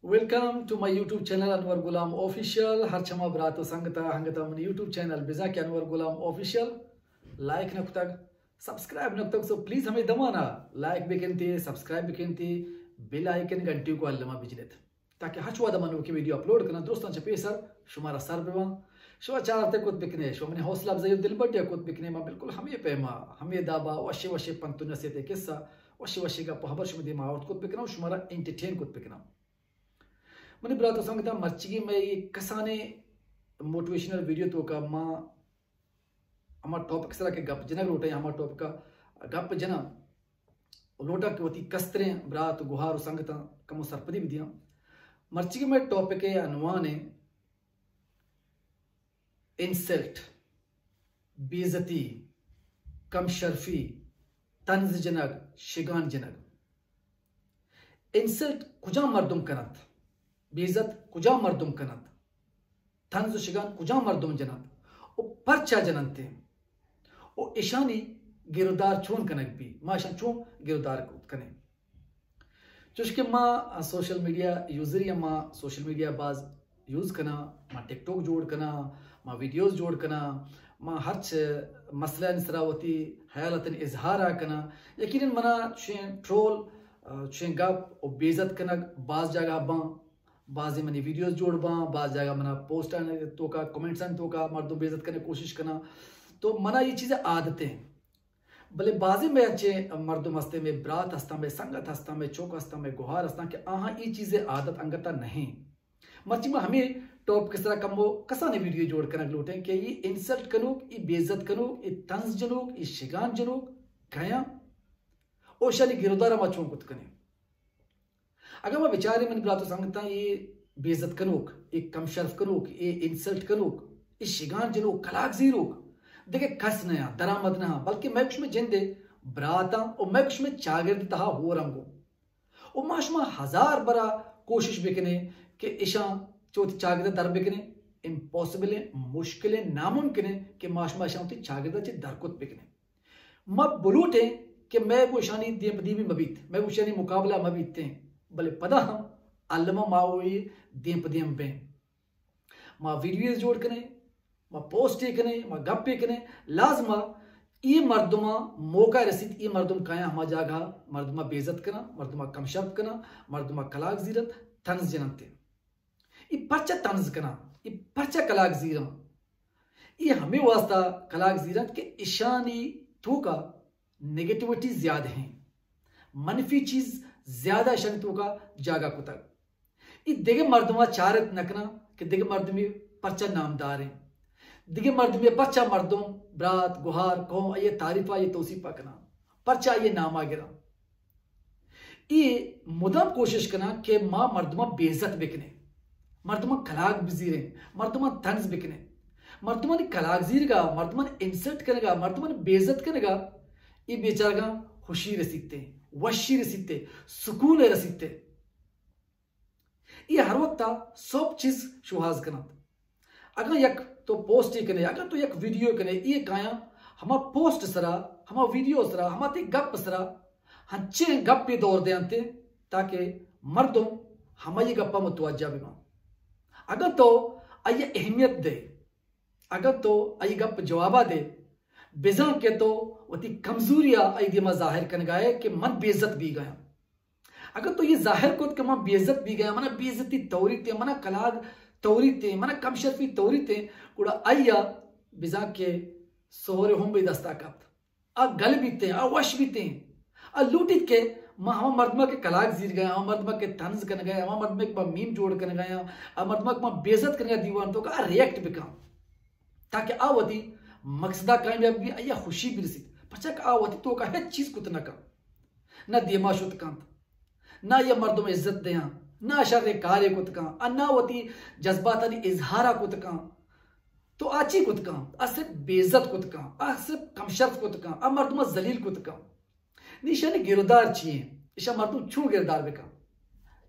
Welcome to my YouTube channel Anwar Ghulam official हर छमा ब्रातो संगता हंगता मन यूट्यूब चैनल बिजा के अनवर गुलाम ऑफिशियल लाइक नक्तग सब्सक्राइब नक्तग सो प्लीज हमें दमाना लाइक बेकेंती सब्सक्राइब बेकेंती बेल आइकन घंटी को अल्लमा बिजनेत ताकि हचवा दमनो की वीडियो अपलोड करना दोस्तों चपे सर शुमारा सर बेवा शो चारते कुत बिकने शो मैंने हौसला अफजाई दिल बटे कुत बिकने मा बिल्कुल हमें पेमा हमें दाबा वशे वशे पंतु नसेते किस्सा वशे वशे का पहबर शुमदी मावत कुत बिकना शुमारा एंटरटेन कुत बिकना मनी ब्रातो संगता मर्चिगी में ये कसाने मोटिवेशनल वीडियो तो का माँ हमार टॉपिक सरा के गप जना लोटा हमार टॉपिक का गप जना लोटा के होती कस्तरे ब्रात गुहार संगता कमो सरपदी भी दिया मर्चिगी में टॉपिक के अनुमान है इंसल्ट बेइज्जती कम शर्फी तंज जनक शिगान जनक इंसल्ट कुजा मर्दुम कनत बेइज्जत कुजा मर्दुम कनत तंज शिगान कुजा मर्दुम जनत ओ परचा जननते ओ ईशानी गिरदार चोन कनक भी मां ईशान चोन गिरदार कने चुशके मां सोशल मीडिया यूजर या मां सोशल मीडिया बाज यूज कना मां टिकटॉक जोड़ कना मां वीडियोस जोड़ कना मां हर मसला सरावती हयालतन इजहार कना यकीनन मना छे ट्रोल छे गप ओ बेइज्जत कनक बाज जगह बा बाजी मनी वीडियोस जोड़ बा बाज जगह मना पोस्ट तो का कमेंट्स तो का मर्दों बेइज्जत करने की कोशिश करना तो मना ये चीजें आदतें भले बाजी में अच्छे मर्दों हस्ते में ब्रात हस्ता में संगत हस्ता में चौक हस्ता में गुहार हस्ता के आहा ये चीजें आदत अंगता नहीं मर्ची में हमें टॉप किस तरह कम वो कसा ने वीडियो जोड़ कर लौटे कि ये इंसल्ट करूक ये बेइज्जत करूक ये तंज जनूक ये शिगान जनूक गया ओशाली गिरदारा मा चौक कने अगर मैं बेचारे मन ब्रातो संगता ये बेइज्जत करूक ये कम शर्फ करूक ये इंसल्ट करूक ये शिगान जनूक कलाक जीरूक देखे कस नया दरामद ना बल्कि मैं कुछ में जिंदे ब्राता और मैं कुछ में चागिर्द तहा हो रंगो और माशमा हजार बरा कोशिश बिकने कि ईशा चौथी चागिर्द दर बिकने इम्पॉसिबल है मुश्किल है नामुमकिन है कि माशमा ईशा होती चागिर्द चे दरकुत बिकने मब बुलूटे कि मैं वो ईशानी देपदी में मबीत मैं वो ईशानी मुकाबला मबीत थे भले पदा हम अल्लमा माओई देपदियम पे माँ वीडियोस जोड़ कने माँ पोस्ट कने माँ गप्पे कने लाजमा ये मर्दुमा मौका रसीद ये मर्दुम काया हमा जागा मर्दुमा बेइज्जत कना मर्दुमा कम शब्द कना मर्दुमा कलाक जीरत तंज जनते ये परचा तंज कना ये परचा कलाक जीरा ये हमें वास्ता कलाक जीरत के ईशानी तो का नेगेटिविटी ज्यादा है मनफी चीज ज्यादा ईशानी तो का जागा को तक ये देगे मर्दुमा चारत नकना कि देगे मर्दुमी परचा नामदार है दिगे मर्द में बच्चा मर्दों ब्रात गुहार कहो ये तारीफा ये तोसीफा करना परचा ये नामा गिरा ये मुदम कोशिश करना कि माँ मर्दमा बेइज्जत बिकने मर्दमा कलाक बिजीरे मर्दमा तंज बिकने मर्दमा ने कलाक जीरगा मर्दमा ने इंसल्ट करेगा मर्दमा ने बेइज्जत करेगा ये बेचारा खुशी रसीते वशी रसीते सुकून रसीते ये हर वक्त सब चीज शुहाज करना अगर यक तो पोस्ट ही कने अगर तो एक वीडियो कने ये काया हमा पोस्ट सरा हमा वीडियो सरा हमा ते गप सरा हच्चे गप पे दौर दे अंते ताकि मर्दों हमा ये गप्पा मुतवज्जा बिमा अगर तो आये अहमियत दे अगर तो आये गप जवाबा दे बेजा के तो वती कमजोरिया आई दिमा जाहिर कन गए कि मन बेइज्जत भी गया अगर तो ये जाहिर को कि मन बेइज्जत भी गया मना बेइज्जती तौरी ते मना कलाग तौरीते मना कम शर्फी तौरीते कुड़ा आया बिजा के सोहरे हम भी दस्ताकत आ गल बीते आ वश बीते आ लूटित के हम मर्दमा के कलाक जीर गया हम मर्दमा के तंज कर गए हम मर्दमा के मीम जोड़ कर गया आ मर्दमा के बेइज्जत कर गया दीवान तो का रिएक्ट बिका ताकि आवती मकसदा कामयाब भी आया खुशी भी रसी पचक आवती तो का है चीज कुत न का ना दिमा शुत कांत ना ये मर्दों में इज्जत दे ना शर्रे कार्य कुतका अन्नावती जज्बातानी इजहारा कुतका तो आची कुतका सिर्फ बेइज्जत कुतका सिर्फ कमशर्फ कुतका मर्दुमा जलील कुतका निशानी गिरदार छिए ईशा मर्दुम छू गिरदार बेका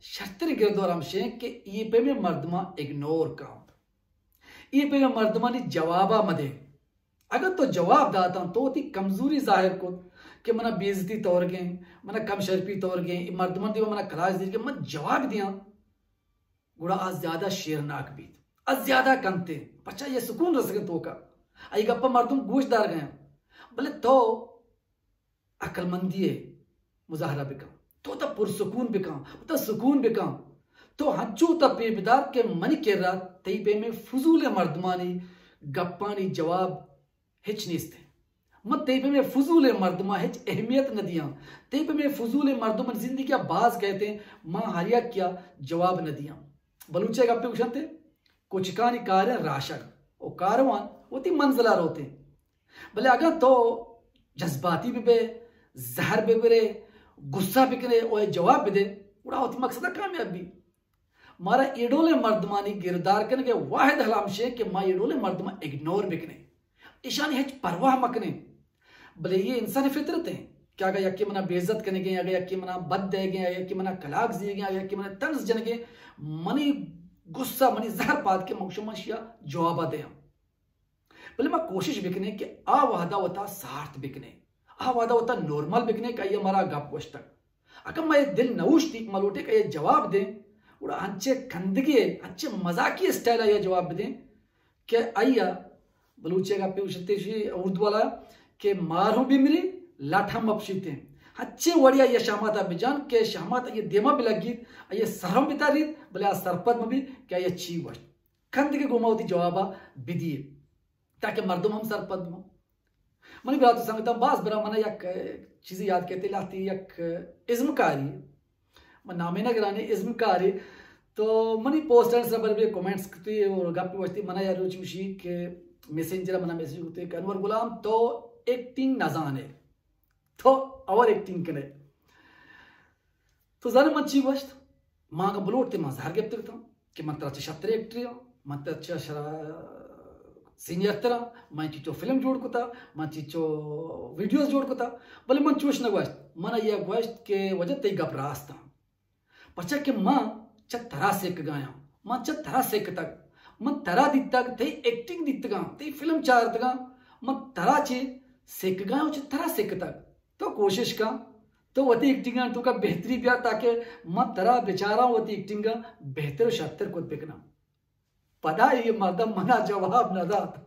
शर्तरी गिरदार हमशे के ये पे में मर्दुमा इग्नोर का ये पे में मर्दुमा ने जवाबा मदे अगर तो जवाब दाता तो ती कमजोरी जाहिर को कि मना बेइज्जती तौर गए मना कम शर्फी तौर गए मर्दमन दिवा मना खलास दी मन जवाब दिया गुड़ा आज ज्यादा शेरनाक भी आज ज्यादा कमते पचा ये सुकून रस तो का आई गप्पा मर्दुम गोशदार गया बोले तो अकलमंदी मुजाहरा बिका तो पुरसुकून बिका तो सुकून बिका तो हंचू तपे बिदार के मन के रात तईबे में फजूल मर्दमानी गप्पानी जवाब हिच निस्ते मत तईबे में फजूल मर्दमा हिच अहमियत न दिया तईबे में फजूल मर्दमन जिंदगी बाज कहते हैं मां हरिया क्या जवाब न दिया बलूचे गप्पे उछलते कुछ कानी कार्य राशक और कारवान होती मंजिला रोते भले अगर तो जज्बाती भी जहर बिबरे गुस्सा बिकरे और जवाब भी दे उड़ा होती मकसद कामयाबी मारा एडोले मर्दमानी गिरदार करने के वाहिद हलामशे के माँ एडोले मर्दमा इग्नोर बिकने ईशानी हेच परवाह मकने भले ये इंसान फितरत है क्या अगर यकी मना बेइज्जत करने गए अगर यकी मना बद दे गए यकी मना कलाक दिए गए अगर यकी मना तंज जन गए मनी गुस्सा मनी जहर पाद के मौशमशिया जवाब दे भले मैं कोशिश बिकने के आ वादा होता सार्थ बिकने आ वादा होता नॉर्मल बिकने का ये हमारा गप वश तक अगर मैं दिल नऊश तीक मलोटे का ये जवाब दे उड़ा अच्छे खंदगी अच्छे मजाकी स्टाइल आया जवाब दें कि आइया बलूचे का पे उछते उर्दू वाला के मारू बिमरी लाठा मपशीते अच्छे वड़िया ये शामाता बिजान के शामाता ये देमा भी लगी ये सरम बिता रही भले सरपद में भी क्या ये अच्छी वश खंदगी गुमावती जवाबा बिदिए ताकि मर्दम हम सरपद में मनी बात संगता बास बरा मना एक चीज याद कहते लाती एक इज्मकारी मैं नामे ना गिराने इज्मकारी तो मनी पोस्टर सब भी कमेंट्स करती और गप्पी बजती मना यार रुचि के मैसेंजर मना मैसेज होते अनवर गुलाम तो एक्टिंग न जाने तो और एक्टिंग करे तो जरा मच्छी वस्त माँ का बलोटते माँ जहर गेप्ते था कि मंत्र अच्छे छत्र एक्टर मंत्र अच्छा सीनियर तरह मैं चीचो फिल्म जोड़ को था मैं चीचो वीडियोस जोड़ को था बोले मन चूश न वस्त मना ये वस्त के वजह ते गपरास था पचा के माँ चतरा सेक गाया माँ चतरा सेक तक मन तरा दित तक ते एक्टिंग दित गा ते फिल्म चार तक मन तरा चे सेक गाया चतरा सेक तक तो कोशिश का तो वती एक्टिंग तो का बेहतरी प्यार ताकि मन तरा बेचारा वती एक्टिंग का बेहतर शतर को बिकना पता ये मर्दम मना जवाब न दात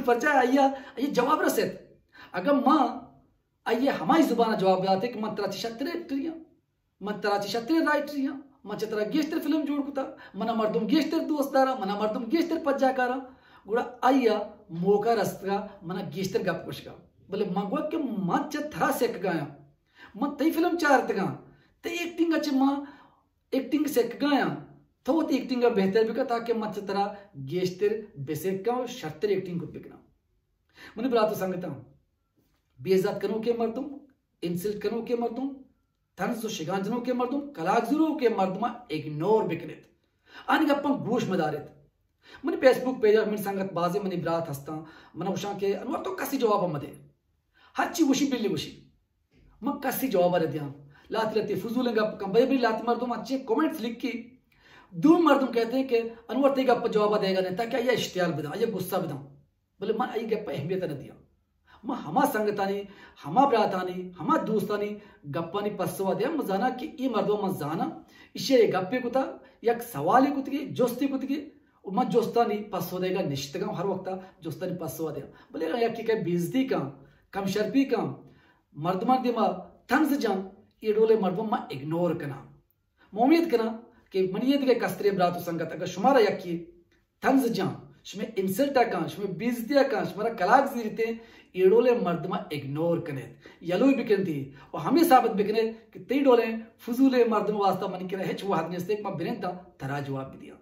पचा आइया ये जवाब रसेत अगर माँ आइए हमारी जुबान जवाब आते कि मन तरा चे शतर एक्टरिया मन तराची शत्र राइटरिया मन चतरा गेस्टर फिल्म जोड़ कुता मना मर्दम गेस्टर दोस्तदारा मना मर्दम गेस्टर पज्जाकारा गुड़ा आइया मोका रस्ता मना गेस्टर गप कुशका बोले मंगवा के मन चतरा सेक गाया मन तई फिल्म चार तगा तई एक्टिंग अच्छे मां एक्टिंग सेक गाया तो वो एक्टिंग का बेहतर बिका ताकि मन चतरा गेस्टर बेसेक का शत्र एक्टिंग को बिकना मने बरातो संगता बेइज्जत करो के मर्दम इंसल्ट करो के मर्दम तंज शिगांजनों के मर्दम कलागजुरों के मर्दमा इग्नोर बिकनेत आनी गप्पा गोश मदारित मने फेसबुक पेज मन संगत बाजे मनी ब्रात हस्ता मना उशा के अनवर तो कसी जवाब मदे हच्ची वशी बिल्ली वशी म कसी जवाब रे दिया लात लती फजूल गप कम बे लात मर्दम अच्छे कमेंट्स लिख के दो मर्दम कहते हैं कि अनवर ते गप जवाब देगा नहीं ताकि ये इश्तियाल बिदा ये गुस्सा बिदा बोले मैं आई गप अहमियत न दिया मैं हमा संगतानी हमा ब्रातानी हमा दोस्तानी गप्पानी पसवा दे मजाना कि ई मर्दो मजाना इसे गप्पे कुता एक सवाल कुतगी जोस्ती कुतगी उमा जोस्तानी पसवा देगा निश्चितगा हर वक्त जोस्तानी पसवा दे बोले या कि बेइज्जती का कम शर्पी का मर्दमा दिमा तंज जा ये डोले मर्दो मा इग्नोर करना उम्मीद करना कि मनियत के कस्तरे ब्रातो संगत अगर शुमारा यकी तंज जा शमे इंसल्ट का शमे बेइज्जती का शमारा कलाक जीरते एडोले मर्दमा इग्नोर कने यलो बिकनती और हमें साबित बिकने कि तई डोले फजूले मर्दमा वास्ता मन के हेच वो हाथ से मा बिनेता तरा जवाब दिया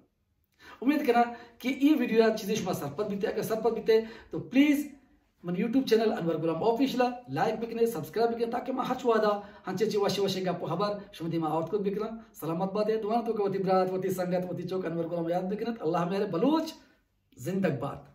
उम्मीद करना कि ये वीडियो चीजें शमा सरपत बीते अगर सरपत बीते तो प्लीज मन YouTube channel Anwar Ghulam official like बिकने सब्सक्राइब बिकने ताकि मैं हच वादा हंचे ची वशे वशे का खबर शमदी मा आउट को बिकना सलामत बात है दुआ तो कवती ब्रात वती संगत वती चौक अनवर गुलाम याद बिकने अल्लाह मेरे बलूच जिंदगी बात।